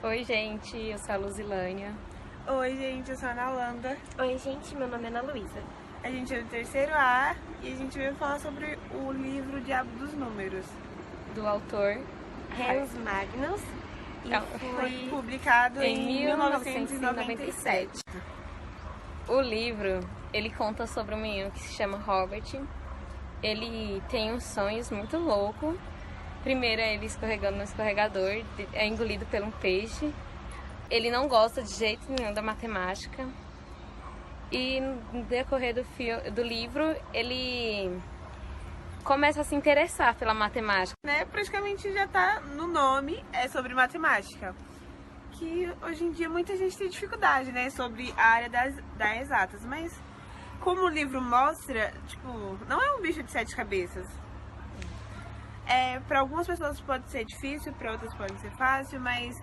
Oi, gente, eu sou a Luzilânia. Oi, gente, eu sou a Ana Holanda. Oi, gente, meu nome é Ana Luísa. A gente é do terceiro A e a gente veio falar sobre o livro Diabo dos Números. Do autor Hans Magnus. E foi publicado em 1997. O livro, ele conta sobre um menino que se chama Robert. Ele tem uns sonhos muito loucos. Primeiro é ele escorregando no escorregador, é engolido por um peixe. Ele não gosta de jeito nenhum da matemática. E no decorrer do livro, ele começa a se interessar pela matemática. Praticamente já tá no nome, é sobre matemática. Que hoje em dia muita gente tem dificuldade, sobre a área das exatas. Mas como o livro mostra, não é um bicho de 7 cabeças. Para algumas pessoas pode ser difícil, para outras pode ser fácil, mas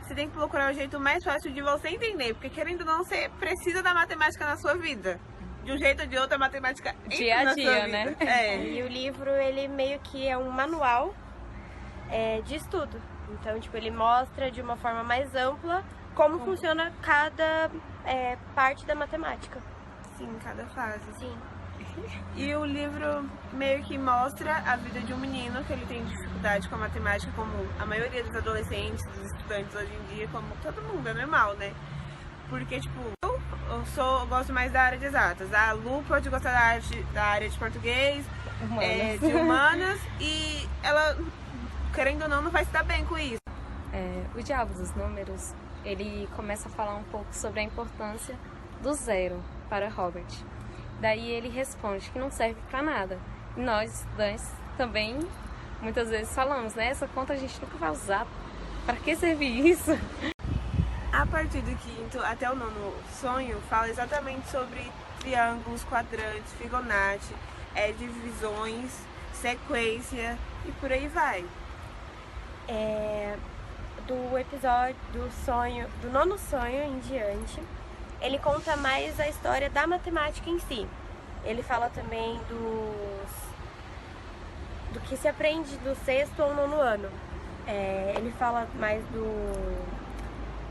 você tem que procurar o jeito mais fácil de você entender, porque querendo ou não, você precisa da matemática na sua vida. De um jeito ou de outro, a matemática dia a dia, né? E o livro, ele meio que é um manual de estudo. Então, ele mostra de uma forma mais ampla como funciona cada parte da matemática. Sim, cada fase. Sim. E o livro meio que mostra a vida de um menino que ele tem dificuldade com a matemática, como a maioria dos adolescentes, dos estudantes hoje em dia, como todo mundo, é normal, né? Porque, eu gosto mais da área de exatas. A Lu pode gostar da área de português, de humanas, e ela, querendo ou não vai se dar bem com isso. O Diabo dos Números, ele começa a falar um pouco sobre a importância do zero para Robert. Daí ele responde que não serve para nada. E nós, estudantes, também muitas vezes falamos, essa conta a gente nunca vai usar. Para que servir isso? A partir do 5º até o 9º sonho, fala exatamente sobre triângulos, quadrantes, Fibonacci, divisões, sequência e por aí vai. Do episódio do 9º sonho em diante, ele conta mais a história da matemática em si. Ele fala também do que se aprende do 6º ao 9º ano. Ele fala mais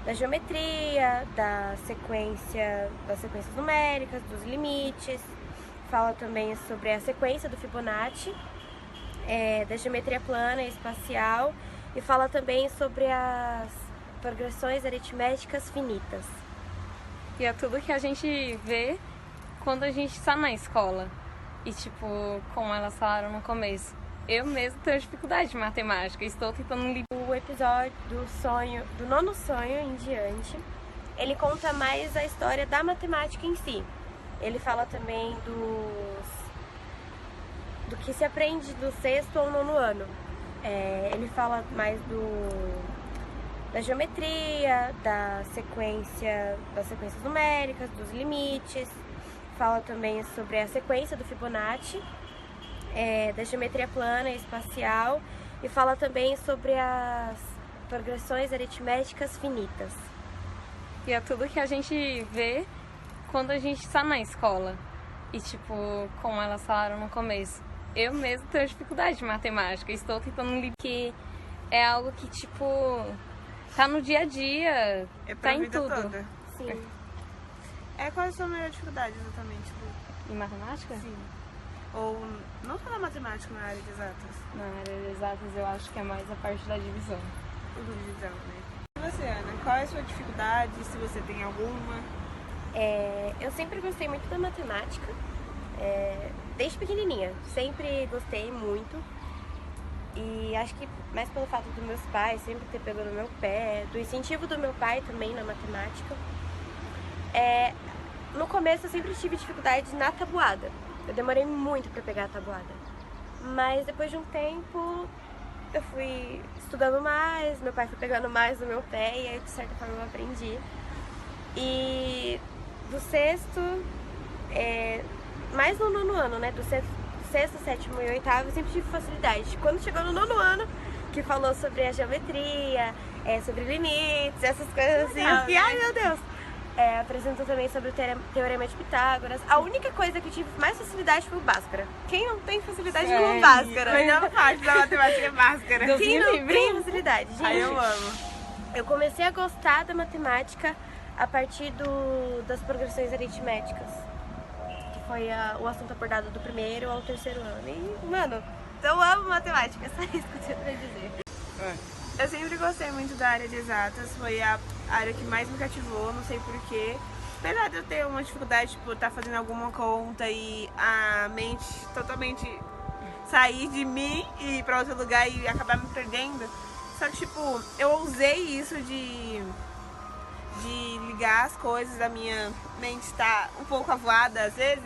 da geometria, das sequências numéricas, dos limites. Fala também sobre a sequência do Fibonacci, da geometria plana e espacial. E fala também sobre as progressões aritméticas finitas. E é tudo que a gente vê quando a gente está na escola. E como elas falaram no começo, eu mesmo tenho dificuldade de matemática, estou tentando O episódio do 9º sonho em diante, ele conta mais a história da matemática em si. Ele fala também do que se aprende do 6º ao 9º ano. Ele fala mais da geometria, das sequências numéricas, dos limites. Fala também sobre a sequência do Fibonacci, da geometria plana e espacial. E fala também sobre as progressões aritméticas finitas. E é tudo que a gente vê quando a gente está na escola. E como elas falaram no começo, eu mesmo tenho dificuldade de matemática, estou tentando que é algo que tá no dia a dia, tá em tudo. Toda. Sim. Qual é a sua maior dificuldade exatamente? Em matemática? Sim. Ou não só na matemática, na área de exatas? Na área de exatas eu acho que é mais a parte da divisão. Divisão, né? E você, Ana, qual é a sua dificuldade, se você tem alguma? Eu sempre gostei muito da matemática, desde pequenininha, sempre gostei muito. E acho que mais pelo fato dos meus pais sempre ter pego no meu pé, do incentivo do meu pai também na matemática. No começo eu sempre tive dificuldade na tabuada. Eu demorei muito para pegar a tabuada. Mas depois de um tempo eu fui estudando mais, meu pai foi pegando mais no meu pé e aí de certa forma eu aprendi. E do 6º, mais no 9º ano, do 6º, 7º e 8º, eu sempre tive facilidade. Quando chegou no 9º ano, que falou sobre a geometria, sobre limites, essas coisas assim, eu fiquei, ai meu Deus! Apresentou também sobre o Teorema de Pitágoras. A única coisa que eu tive mais facilidade foi o Bhaskara. Quem não tem facilidade com Bhaskara? A melhor parte da matemática é Bhaskara. Quem não tem facilidade, gente? Ai, eu amo. Eu comecei a gostar da matemática a partir das progressões aritméticas, que foi o assunto abordado do primeiro ao terceiro ano. E, mano, eu amo matemática, é só isso que eu tenho pra dizer. Eu sempre gostei muito da área de exatas, foi a área que mais me cativou, não sei porquê. Apesar de eu ter uma dificuldade, tipo, estar fazendo alguma conta e a mente totalmente sair de mim e ir pra outro lugar e acabar me perdendo. Só que, tipo, eu usei isso de ligar as coisas, da minha mente estar um pouco avoada às vezes.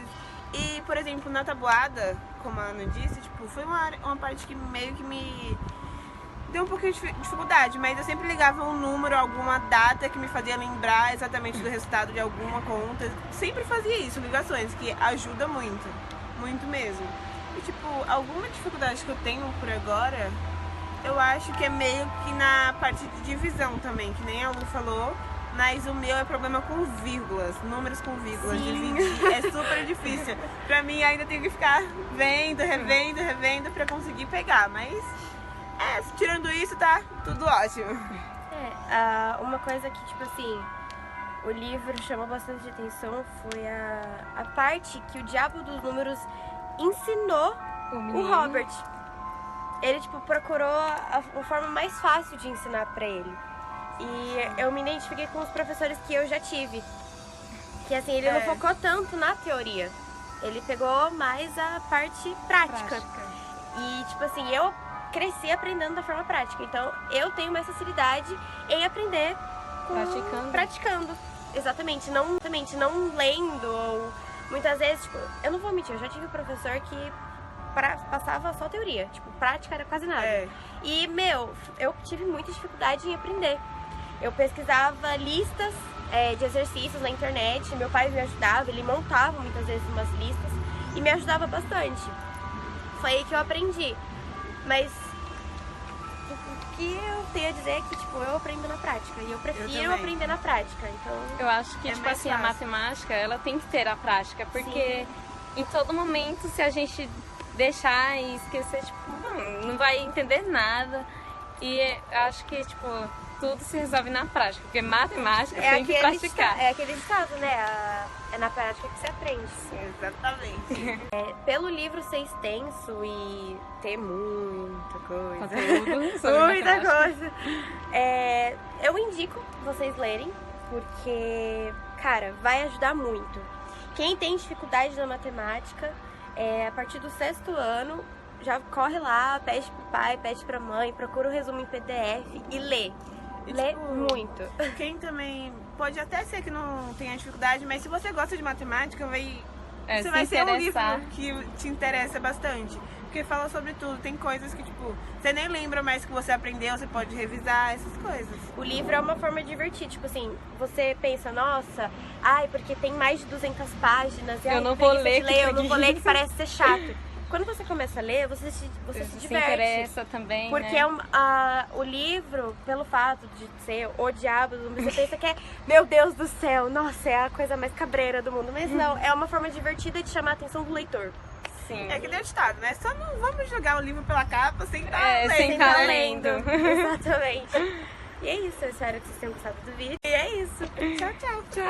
E, por exemplo, na tabuada, como a Ana disse, tipo, foi uma parte que meio que me deu um pouquinho de dificuldade, mas eu sempre ligava um número, alguma data que me fazia lembrar exatamente do resultado de alguma conta. Sempre fazia isso, ligações, que ajuda muito, muito mesmo. E, tipo, alguma dificuldade que eu tenho por agora, eu acho que é meio que na parte de divisão também, que nem a Lu falou, mas o meu é problema com vírgulas, números com vírgulas. Dividir é super difícil. Pra mim ainda tenho que ficar vendo, revendo pra conseguir pegar, mas tirando isso tá tudo ótimo. Uma coisa que, tipo assim, o livro chamou bastante atenção foi a parte que o diabo dos números ensinou o Robert. Ele, tipo, procurou a forma mais fácil de ensinar pra ele. E eu me identifiquei com os professores que eu já tive. Que, assim, ele não focou tanto na teoria. Ele pegou mais a parte prática. E, tipo assim, eu cresci aprendendo da forma prática. Então, eu tenho mais facilidade em aprender praticando. Exatamente. Não lendo ou... Muitas vezes, tipo, eu não vou mentir, eu já tive um professor que passava só teoria, tipo, prática era quase nada. E, eu tive muita dificuldade em aprender. Eu pesquisava listas de exercícios na internet, meu pai me ajudava, ele montava muitas vezes umas listas e me ajudava bastante. Foi aí que eu aprendi. Mas o que eu tenho a dizer é que, tipo, eu aprendo na prática e eu prefiro aprender na prática. Então, eu acho que, tipo assim, a matemática, ela tem que ter a prática, porque em todo momento, se a gente deixar e esquecer, tipo, não vai entender nada. E acho que, tipo, tudo se resolve na prática, porque matemática tem que praticar. É aquele ditado, né? É na prática que se aprende. Exatamente. Pelo livro ser extenso e ter muita coisa. Conteúdo sobre muita coisa. Eu indico vocês lerem, porque, cara, vai ajudar muito. Quem tem dificuldade na matemática, a partir do 6º ano, já corre lá, pede pro pai, pede pra mãe, procura o resumo em PDF e lê. Lê tipo, muito. Quem também pode até ser que não tenha dificuldade, mas se você gosta de matemática, você vai ser um livro que te interessa bastante. Porque fala sobre tudo, tem coisas que, tipo, você nem lembra mais que você aprendeu, você pode revisar essas coisas. O livro é uma forma de divertir, tipo assim, você pensa, nossa, porque tem mais de 200 páginas, e eu não vou ler, que parece ser chato. Quando você começa a ler, você se diverte. Se interessa também, porque né? O livro, pelo fato de ser o diabo, você pensa que meu Deus do céu, nossa, é a coisa mais cabreira do mundo. Mas não, é uma forma divertida de chamar a atenção do leitor. Sim. É que nem o ditado, né? Só não vamos jogar o livro pela capa sem estar lendo. Exatamente. E é isso, eu espero que vocês tenham gostado do vídeo. E é isso. Tchau, tchau. Tchau.